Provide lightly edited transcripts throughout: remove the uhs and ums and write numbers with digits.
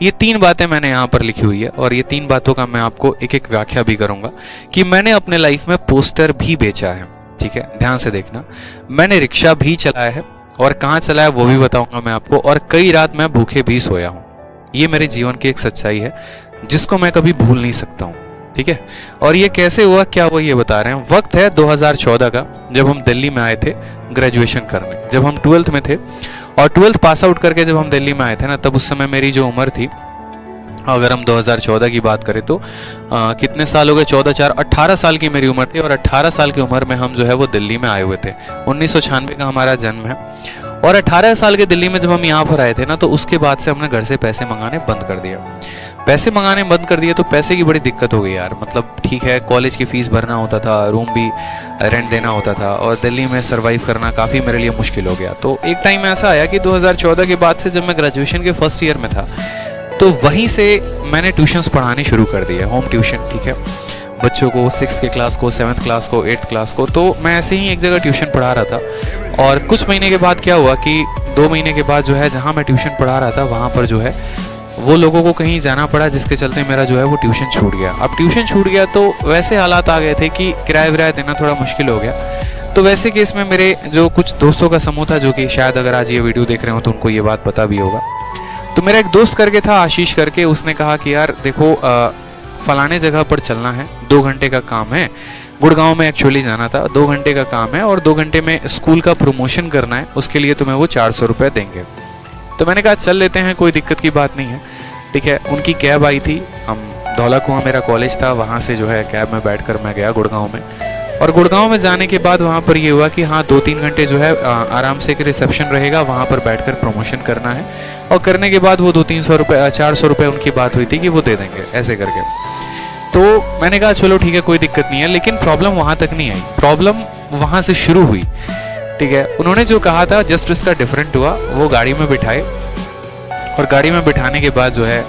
ये 3 बातें मैंने यहाँ पर लिखी हुई है और ये 3 बातों का मैं आपको एक एक व्याख्या भी करूँगा कि मैंने अपने लाइफ में पोस्टर भी बेचा है। ठीक है, ध्यान से देखना। मैंने रिक्शा भी चलाया है और कहाँ चलाया वो भी बताऊँगा मैं आपको, और कई रात मैं भूखे भी सोया हूँ। ये मेरे जीवन की एक सच्चाई है जिसको मैं कभी भूल नहीं सकता हूँ। ठीक है, और ये कैसे हुआ क्या वो ये बता रहे हैं। वक्त है 2014 का, जब हम दिल्ली में आए थे ग्रेजुएशन करने, जब हम 12th में थे और 12th पास आउट करके जब हम दिल्ली में आए थे ना, तब उस समय मेरी जो उम्र थी, अगर हम 2014 की बात करें तो कितने साल हो गए, 14 4 18 साल की मेरी उम्र थी और 18 साल की उम्र में हम जो है वो दिल्ली में आए हुए थे। 1996 का हमारा जन्म है और 18 साल के दिल्ली में जब हम यहाँ पर आए थे ना, तो उसके बाद से हमने घर से पैसे मंगाने बंद कर दिया। पैसे मंगाने बंद कर दिए तो पैसे की बड़ी दिक्कत हो गई यार। मतलब ठीक है, कॉलेज की फीस भरना होता था, रूम भी रेंट देना होता था और दिल्ली में सरवाइव करना काफ़ी मेरे लिए मुश्किल हो गया। तो एक टाइम ऐसा आया कि 2014 के बाद से जब मैं ग्रेजुएशन के फर्स्ट ईयर में था, तो वहीं से मैंने ट्यूशन्स पढ़ाने शुरू कर दिए, होम ट्यूशन। ठीक है, बच्चों को 6th के क्लास को, 7th क्लास को, 8th क्लास को। तो मैं ऐसे ही एक जगह ट्यूशन पढ़ा रहा था और कुछ महीने के बाद क्या हुआ कि 2 महीने के बाद जो है जहाँ मैं ट्यूशन पढ़ा रहा था वहाँ पर जो है वो लोगों को कहीं जाना पड़ा, जिसके चलते मेरा जो है वो ट्यूशन छूट गया। अब ट्यूशन छूट गया तो वैसे हालात आ गए थे कि किराया विराया देना थोड़ा मुश्किल हो गया। तो वैसे केस में मेरे जो कुछ दोस्तों का समूह था, जो कि शायद अगर आज ये वीडियो देख रहे हो तो उनको ये बात पता भी होगा। तो मेरा एक दोस्त करके था, आशीष करके, उसने कहा कि यार देखो फलाने जगह पर चलना है, 2 घंटे का काम है, गुड़गांव में एक्चुअली जाना था, 2 घंटे का काम है और 2 घंटे में स्कूल का प्रमोशन करना है, उसके लिए तुम्हें वो 400 रुपये देंगे। तो मैंने कहा चल लेते हैं, कोई दिक्कत की बात नहीं है। ठीक है, उनकी कैब आई थी, हम धौला कुआं मेरा कॉलेज था, वहाँ से जो है कैब में बैठकर मैं गया गुड़गांव में। और गुड़गांव में जाने के बाद वहाँ पर ये हुआ कि हाँ 2-3 घंटे जो है आराम से एक रिसेप्शन रहेगा, वहाँ पर बैठकर प्रमोशन करना है और करने के बाद वो 200-300 रुपये 400 रुपये उनकी बात हुई थी कि वो दे देंगे ऐसे करके। तो मैंने कहा चलो ठीक है, कोई दिक्कत नहीं है। लेकिन प्रॉब्लम वहाँ तक नहीं आई, प्रॉब्लम वहाँ से शुरू हुई। ठीक है, उन्होंने जो कहा था जस्ट उसका डिफरेंट हुआ। वो गाड़ी में बिठाए और गाड़ी में बिठाने के बाद जो है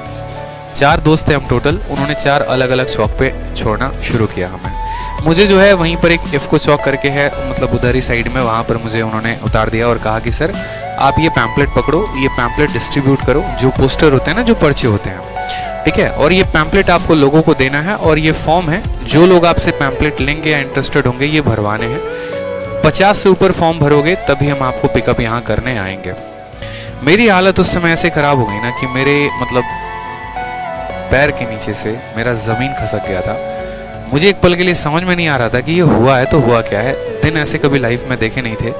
4 दोस्त थे हम टोटल, उन्होंने 4 अलग अलग चौक पे छोड़ना शुरू किया हमें। मुझे जो है वहीं पर एक इफ़को चौक करके है, मतलब उधर ही साइड में, वहाँ पर मुझे उन्होंने उतार दिया और कहा कि सर आप ये पैम्पलेट पकड़ो, ये पैम्पलेट डिस्ट्रीब्यूट करो, जो पोस्टर होते हैं ना, जो पर्चे होते हैं। ठीक है, और ये पैम्पलेट आपको लोगों को देना है और ये फॉर्म है, जो लोग आपसे पैम्पलेट लेंगे या इंटरेस्टेड होंगे ये भरवाने हैं। 50 से ऊपर फॉर्म भरोगे तभी हम आपको पिकअप यहाँ करने आएंगे। मेरी हालत उस समय ऐसे ख़राब हो गई ना कि मेरे मतलब पैर के नीचे से मेरा ज़मीन खसक गया था। मुझे एक पल के लिए समझ में नहीं आ रहा था कि ये हुआ है तो हुआ क्या है। दिन ऐसे कभी लाइफ में देखे नहीं थे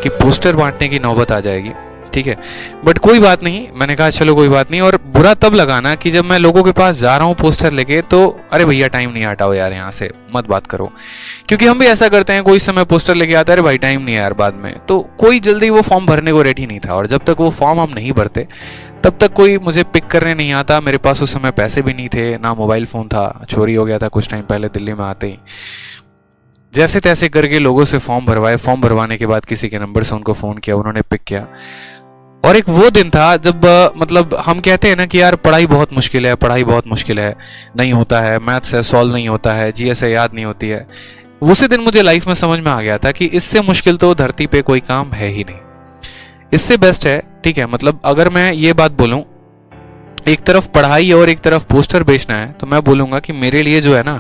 कि पोस्टर बांटने की नौबत आ जाएगी। ठीक है, बट कोई बात नहीं, मैंने कहा चलो कोई बात नहीं। और बुरा तब लगा ना कि जब मैं लोगों के पास जा रहा हूँ पोस्टर लेके, तो अरे भैया टाइम नहीं, हटाओ यार यहाँ से मत बात करो। क्योंकि हम भी ऐसा करते हैं, कोई समय पोस्टर लेके आता है, अरे भाई टाइम नहीं है यार बाद में। तो कोई जल्दी वो फॉर्म भरने को रेडी नहीं था और जब तक वो फॉर्म हम नहीं भरते तब तक कोई मुझे पिक करने नहीं आता। मेरे पास उस समय पैसे भी नहीं थे, ना मोबाइल फ़ोन था, चोरी हो गया था कुछ टाइम पहले दिल्ली में आते ही। जैसे तैसे करके लोगों से फॉर्म भरवाए। फॉर्म भरवाने के बाद किसी के नंबर से उनको फ़ोन किया, उन्होंने पिक किया। और एक वो दिन था जब मतलब हम कहते हैं ना कि यार पढ़ाई बहुत मुश्किल है, पढ़ाई बहुत मुश्किल है, नहीं होता है, मैथ्स है सॉल्व नहीं होता है, जीएस है याद नहीं होती है। उसी दिन मुझे लाइफ में समझ में आ गया था कि इससे मुश्किल तो धरती पे कोई काम है ही नहीं, इससे बेस्ट है। ठीक है, मतलब अगर मैं ये बात बोलूं, एक तरफ पढ़ाई और एक तरफ पोस्टर बेचना है, तो मैं बोलूंगा कि मेरे लिए जो है ना,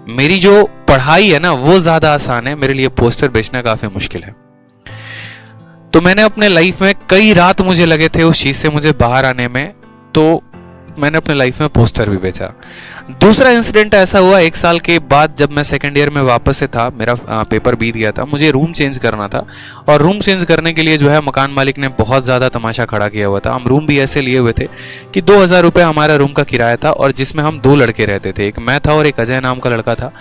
मेरी जो पढ़ाई है ना वो ज्यादा आसान है, मेरे लिए पोस्टर बेचना काफी मुश्किल है। तो मैंने अपने लाइफ में कई रात मुझे लगे थे उस चीज से मुझे बाहर आने में, तो मैंने अपने लाइफ में पोस्टर भी बेचा। दूसरा इंसिडेंट ऐसा हुआ 1 साल के बाद, जब मैं सेकेंड ईयर में वापस से था, मेरा पेपर बीत गया था, मुझे रूम चेंज करना था और रूम चेंज करने के लिए जो है मकान मालिक ने बहुत ज़्यादा तमाशा खड़ा किया हुआ था। हम रूम भी ऐसे लिए हुए थे कि 2000 रुपये हमारा रूम का किराया था और जिसमें हम 2 लड़के रहते थे, एक मैं था और एक अजय नाम का लड़का था,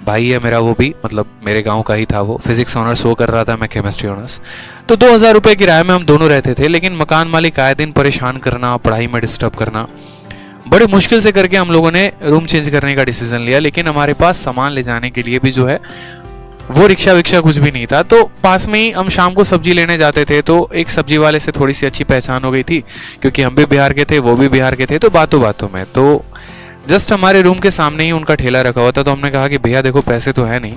भाई है मेरा, वो भी मतलब मेरे गांव का ही था। वो फिजिक्स ऑनर्स वो कर रहा था, मैं केमिस्ट्री ऑनर्स। तो 2000 रुपये किराए में हम दोनों रहते थे, लेकिन मकान मालिक आए दिन परेशान करना, पढ़ाई में डिस्टर्ब करना, बड़े मुश्किल से करके हम लोगों ने रूम चेंज करने का डिसीजन लिया। लेकिन हमारे पास सामान ले जाने के लिए भी जो है वो रिक्शा विक्शा कुछ भी नहीं था। तो पास में ही हम शाम को सब्जी लेने जाते थे, तो एक सब्जी वाले से थोड़ी सी अच्छी पहचान हो गई थी, क्योंकि हम भी बिहार के थे, वो भी बिहार के थे। तो बातों बातों में तो जस्ट हमारे रूम के सामने ही उनका ठेला रखा हुआ था। तो हमने कहा कि भैया देखो पैसे तो है नहीं,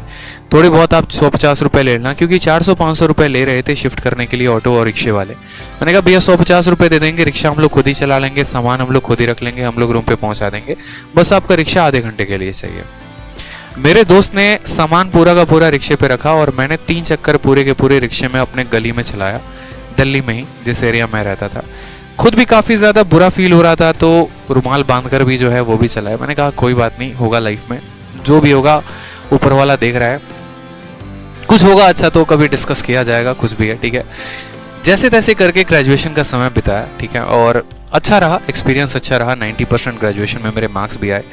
थोड़े बहुत आप 150 रुपये ले लेना, क्योंकि 400-500 रुपये ले रहे थे शिफ्ट करने के लिए ऑटो और रिक्शे वाले। मैंने कहा भैया 150 रुपये दे देंगे, रिक्शा हम लोग खुद ही चला लेंगे, सामान हम लोग खुद ही रख लेंगे, हम लोग रूम पे पहुंचा देंगे, बस आपका रिक्शा आधे घंटे के लिए चाहिए। मेरे दोस्त ने सामान पूरा का पूरा रिक्शे पे रखा और मैंने 3 चक्कर पूरे के पूरे रिक्शे में अपने गली में चलाया, दिल्ली में ही जिस एरिया में रहता था। खुद भी काफ़ी ज़्यादा बुरा फील हो रहा था, तो रुमाल बांधकर भी जो है वो भी चलाया। मैंने कहा कोई बात नहीं, होगा लाइफ में, जो भी होगा ऊपर वाला देख रहा है, कुछ होगा अच्छा तो कभी डिस्कस किया जाएगा, कुछ भी है, ठीक है। जैसे तैसे करके ग्रेजुएशन का समय बिताया, ठीक है, और अच्छा रहा, एक्सपीरियंस अच्छा रहा। 90% ग्रेजुएशन में मेरे मार्क्स भी आए।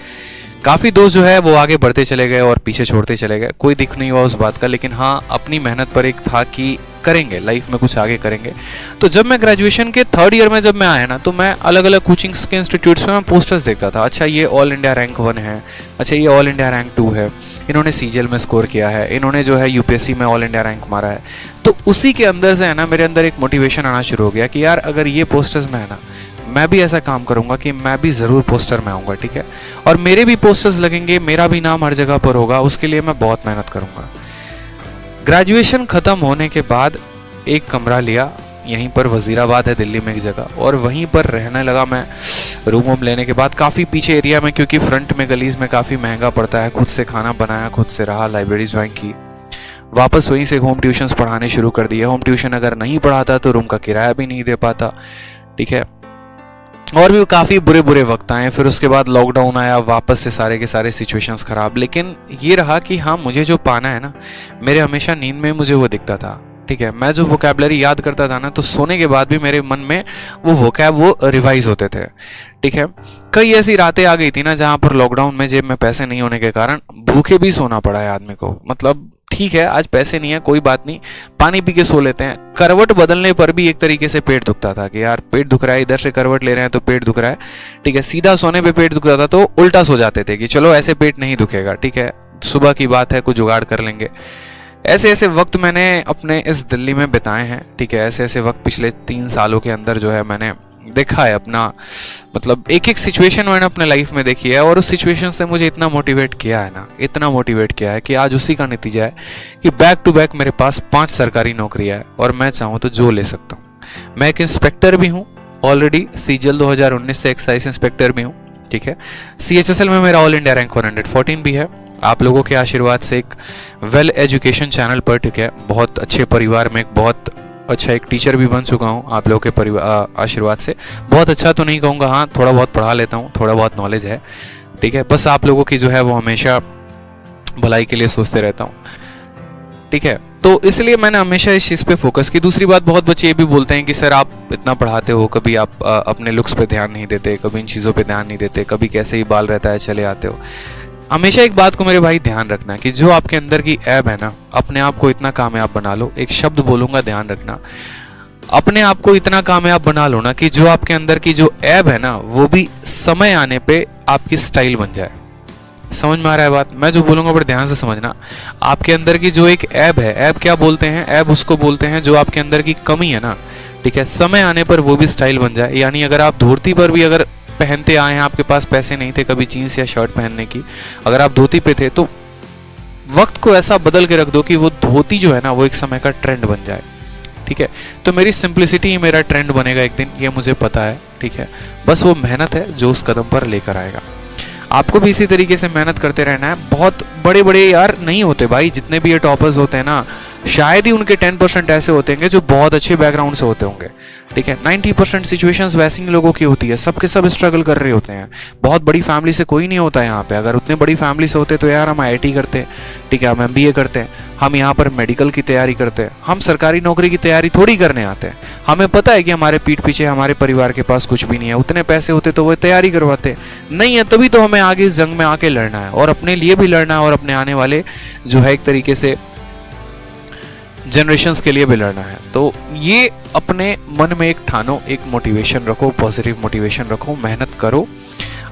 काफ़ी दोस्त जो है वो आगे बढ़ते चले गए और पीछे छोड़ते चले गए, कोई दिख नहीं हुआ उस बात का, लेकिन हाँ अपनी मेहनत पर एक था कि करेंगे लाइफ में कुछ आगे करेंगे। तो जब मैं ग्रेजुएशन के 3rd ईयर में जब मैं आया ना, तो मैं अलग अलग कोचिंग्स के इंस्टीट्यूट्स में मैं पोस्टर्स देखता था। अच्छा ये ऑल इंडिया रैंक 1 है, अच्छा ये ऑल इंडिया रैंक 2 है, इन्होंने सीजीएल में स्कोर किया है, इन्होंने जो है यूपीएससी में ऑल इंडिया रैंक मारा है। तो उसी के अंदर से है ना मेरे अंदर एक मोटिवेशन आना शुरू हो गया कि यार अगर ये पोस्टर्स में है ना, मैं भी ऐसा काम करूंगा कि मैं भी ज़रूर पोस्टर में आऊँगा, ठीक है, और मेरे भी पोस्टर्स लगेंगे, मेरा भी नाम हर जगह पर होगा, उसके लिए मैं बहुत मेहनत करूँगा। ग्रेजुएशन ख़त्म होने के बाद एक कमरा लिया, यहीं पर वज़ीराबाद है दिल्ली में एक जगह, और वहीं पर रहने लगा मैं। रूम वूम लेने के बाद काफ़ी पीछे एरिया में, क्योंकि फ्रंट में गलीज में काफ़ी महंगा पड़ता है। खुद से खाना बनाया, खुद से रहा, लाइब्रेरी ज्वाइन की, वापस वहीं से होम ट्यूशन्स पढ़ाने शुरू कर दिए। होम ट्यूशन अगर नहीं पढ़ाता तो रूम का किराया भी नहीं दे पाता, ठीक है, और भी काफ़ी बुरे बुरे वक्त आए। फिर उसके बाद लॉकडाउन आया, वापस से सारे के सारे सिचुएशंस ख़राब। लेकिन ये रहा कि हाँ मुझे जो पाना है ना, मेरे हमेशा नींद में मुझे वो दिखता था, ठीक है। मैं जो वोकैबलरी याद करता था ना, तो सोने के बाद भी मेरे मन में वो वोकैब वो रिवाइज होते थे, ठीक है। कई ऐसी रातें आ गई थी ना जहाँ पर लॉकडाउन में जेब में पैसे नहीं होने के कारण भूखे भी सोना पड़ा है आदमी को। मतलब ठीक है आज पैसे नहीं है, कोई बात नहीं, पानी पी के सो लेते हैं। करवट बदलने पर भी एक तरीके से पेट दुखता था कि यार पेट दुख रहा है, इधर से करवट ले रहे हैं तो पेट दुख रहा है, ठीक है। सीधा सोने पे पेट दुखता था तो उल्टा सो जाते थे कि चलो ऐसे पेट नहीं दुखेगा, ठीक है, सुबह की बात है, कुछ जुगाड़ कर लेंगे। ऐसे ऐसे वक्त मैंने अपने इस दिल्ली में बिताए हैं, ठीक है। ऐसे ऐसे वक्त पिछले 3 सालों के अंदर जो है मैंने देखा है अपना, मतलब एक एक सिचुएशन मैंने अपने लाइफ में देखी है, और उस सिचुएशन से मुझे इतना मोटिवेट किया है ना, इतना मोटिवेट किया है कि आज उसी का नतीजा है कि बैक टू बैक मेरे पास 5 सरकारी नौकरियां है, और मैं चाहूँ तो जो ले सकता हूँ। मैं एक इंस्पेक्टर भी हूँ ऑलरेडी, सीजीएल 2019 से एक्साइज इंस्पेक्टर भी हूँ, ठीक है। सीएचएसएल में मेरा ऑल इंडिया रैंक 114 भी है, आप लोगों के आशीर्वाद से एक वेल एजुकेशन चैनल पर, ठीक है, बहुत अच्छे परिवार में एक बहुत अच्छा एक टीचर भी बन चुका हूँ आप लोगों के परिवार आशीर्वाद से। बहुत अच्छा तो नहीं कहूँगा, हाँ थोड़ा बहुत पढ़ा लेता हूँ, थोड़ा बहुत नॉलेज है, ठीक है। बस आप लोगों की जो है वो हमेशा भलाई के लिए सोचते रहता हूँ, ठीक है। तो इसलिए मैंने हमेशा इस चीज़ पे फोकस की। दूसरी बात, बहुत बच्चे ये भी बोलते हैं कि सर आप इतना पढ़ाते हो, कभी आप अपने लुक्स पे ध्यान नहीं देते, कभी इन चीज़ों पे ध्यान नहीं देते, कभी कैसे ही बाल रहता है चले आते हो। हमेशा एक बात को मेरे भाई ध्यान रखना कि जो आपके अंदर की ऐब है ना, अपने आप को इतना कामयाब बना लो। एक शब्द बोलूंगा, ध्यान रखना, अपने आप को इतना कामयाब बना लो ना कि जो आपके अंदर की जो ऐब है ना, वो भी समय आने पे आपकी स्टाइल बन जाए। समझ में आ रहा है बात? मैं जो बोलूंगा बड़े ध्यान से समझना। आपके अंदर की जो एक ऐब है, ऐब क्या बोलते हैं? ऐब उसको बोलते हैं जो आपके अंदर की कमी है ना, ठीक है, समय आने पर वो भी स्टाइल बन जाए। यानी अगर आप धोती पर भी अगर पहनते आए हैं, आपके पास पैसे नहीं थे कभी जीन्स या शर्ट पहनने की, अगर आप धोती पे थे, तो वक्त को ऐसा बदल के रख दो कि वो धोती जो है ना वो एक समय का ट्रेंड बन जाए, ठीक है। तो मेरी सिंप्लिसिटी ही मेरा ट्रेंड बनेगा एक दिन, ये मुझे पता है, ठीक है। बस वो मेहनत है जो उस कदम पर लेकर आएगा। आपको भी इसी तरीके से मेहनत करते रहना है। बहुत बड़े बड़े यार नहीं होते भाई, जितने भी ये टॉपर्स होते हैं ना, शायद ही उनके 10% ऐसे होते हैं जो बहुत अच्छे बैकग्राउंड से होते होंगे, ठीक है। 90% सिचुएशंस वैसी लोगों की होती है, सबके सब स्ट्रगल कर रहे होते हैं। बहुत बड़ी फैमिली से कोई नहीं होता है यहाँ पे। अगर उतने बड़ी फैमिली से होते तो यार हम IIT करते, ठीक है, हम MBA करते, हम यहाँ पर मेडिकल की तैयारी करते, हम सरकारी नौकरी की तैयारी थोड़ी करने आते हैं। हमें पता है कि हमारे पीठ पीछे हमारे परिवार के पास कुछ भी नहीं है। उतने पैसे होते तो वो तैयारी करवाते, नहीं है तभी तो हमें आगे इस जंग में आके लड़ना है, और अपने लिए भी लड़ना है, और अपने आने वाले जो है एक तरीके से जनरेशंस के लिए भी लड़ना है। तो ये अपने मन में एक ठानो, एक मोटिवेशन रखो, पॉजिटिव मोटिवेशन रखो, मेहनत करो।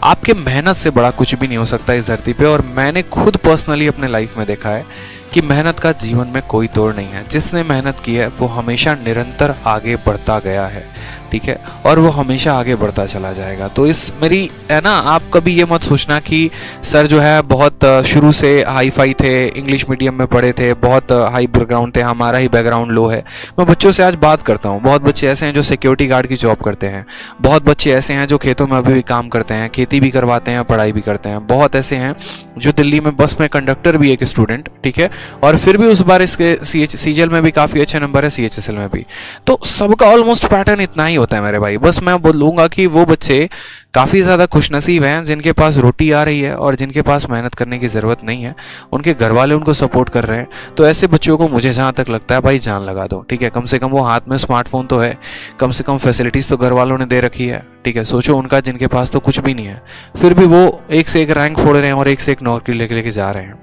आपके मेहनत से बड़ा कुछ भी नहीं हो सकता इस धरती पे। और मैंने खुद पर्सनली अपने लाइफ में देखा है कि मेहनत का जीवन में कोई तोड़ नहीं है। जिसने मेहनत की है वो हमेशा निरंतर आगे बढ़ता गया है, ठीक है, और वो हमेशा आगे बढ़ता चला जाएगा। तो इस मेरी है ना, आप कभी ये मत सोचना कि सर जो है बहुत शुरू से हाई फाई थे, इंग्लिश मीडियम में पढ़े थे, बहुत हाई बैकग्राउंड थे, हमारा ही बैकग्राउंड लो है। मैं बच्चों से आज बात करता हूँ, बहुत बच्चे ऐसे हैं जो सिक्योरिटी गार्ड की जॉब करते हैं, बहुत बच्चे ऐसे हैं जो खेतों में अभी भी काम करते हैं, खेती भी करवाते हैं, पढ़ाई भी करते हैं, बहुत ऐसे हैं जो दिल्ली में बस में कंडक्टर भी एक स्टूडेंट, ठीक है, और फिर भी उस बार इसके सीजीएल में भी काफ़ी अच्छे नंबर है, सीएचएसएल में भी। तो सबका ऑलमोस्ट पैटर्न इतना ही होता है मेरे भाई। बस मैं बोलूँगा कि वो बच्चे काफ़ी ज़्यादा खुशनसीब हैं जिनके पास रोटी आ रही है और जिनके पास मेहनत करने की ज़रूरत नहीं है, उनके घर वाले उनको सपोर्ट कर रहे हैं। तो ऐसे बच्चों को मुझे जहाँ तक लगता है भाई जान लगा दो, ठीक है, कम से कम वो हाथ में स्मार्टफोन तो है, कम से कम फैसिलिटीज़ तो घर वालों ने दे रखी है, ठीक है। सोचो उनका जिनके पास तो कुछ भी नहीं है, फिर भी वो एक से एक रैंक फोड़ रहे हैं और एक से एक नौकरी लेके जा रहे हैं,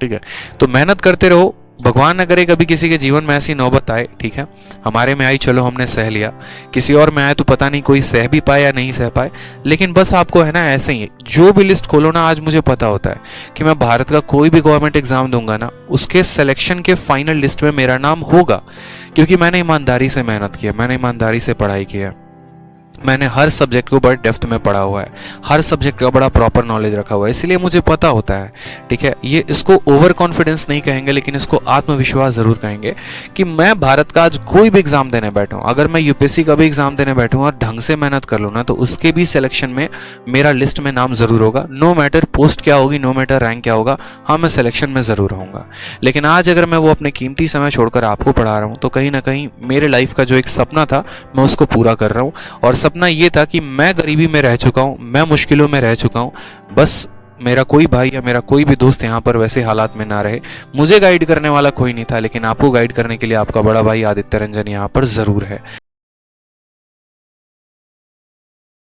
ठीक है। तो मेहनत करते रहो, भगवान न करे कभी किसी के जीवन में ऐसी नौबत आए, ठीक है। हमारे में आई, चलो हमने सह लिया, किसी और में आए तो पता नहीं कोई सह भी पाए या नहीं सह पाए। लेकिन बस आपको है ना, ऐसे ही जो भी लिस्ट खोलो ना, आज मुझे पता होता है कि मैं भारत का कोई भी गवर्नमेंट एग्जाम दूंगा ना, उसके सिलेक्शन के फाइनल लिस्ट में मेरा नाम होगा, क्योंकि मैंने ईमानदारी से मेहनत की है, मैंने ईमानदारी से पढ़ाई की है, मैंने हर सब्जेक्ट को बड़े डेप्थ में पढ़ा हुआ है, हर सब्जेक्ट का बड़ा प्रॉपर नॉलेज रखा हुआ है, इसलिए मुझे पता होता है, ठीक है। ये इसको ओवर कॉन्फिडेंस नहीं कहेंगे, लेकिन इसको आत्मविश्वास ज़रूर कहेंगे कि मैं भारत का आज कोई भी एग्जाम देने बैठूँ, अगर मैं यूपीएससी का भी एग्जाम देने बैठूँ और ढंग से मेहनत कर लूँ ना, तो उसके भी सिलेक्शन में मेरा लिस्ट में नाम ज़रूर होगा। नो मैटर पोस्ट क्या होगी, नो मैटर रैंक क्या होगा, हाँ मैं सिलेक्शन में ज़रूर रहूँगा। लेकिन आज अगर मैं वो अपने कीमती समय छोड़कर आपको पढ़ा रहा हूँ, तो कहीं ना कहीं मेरे लाइफ का जो एक सपना था मैं उसको पूरा कर रहा हूँ। और सपना ये था कि मैं गरीबी में रह चुका हूँ, मैं मुश्किलों में रह चुका हूँ, बस मेरा कोई भाई या मेरा कोई भी दोस्त यहाँ पर वैसे हालात में ना रहे। मुझे गाइड करने वाला कोई नहीं था, लेकिन आपको गाइड करने के लिए आपका बड़ा भाई आदित्य रंजन यहाँ पर ज़रूर है।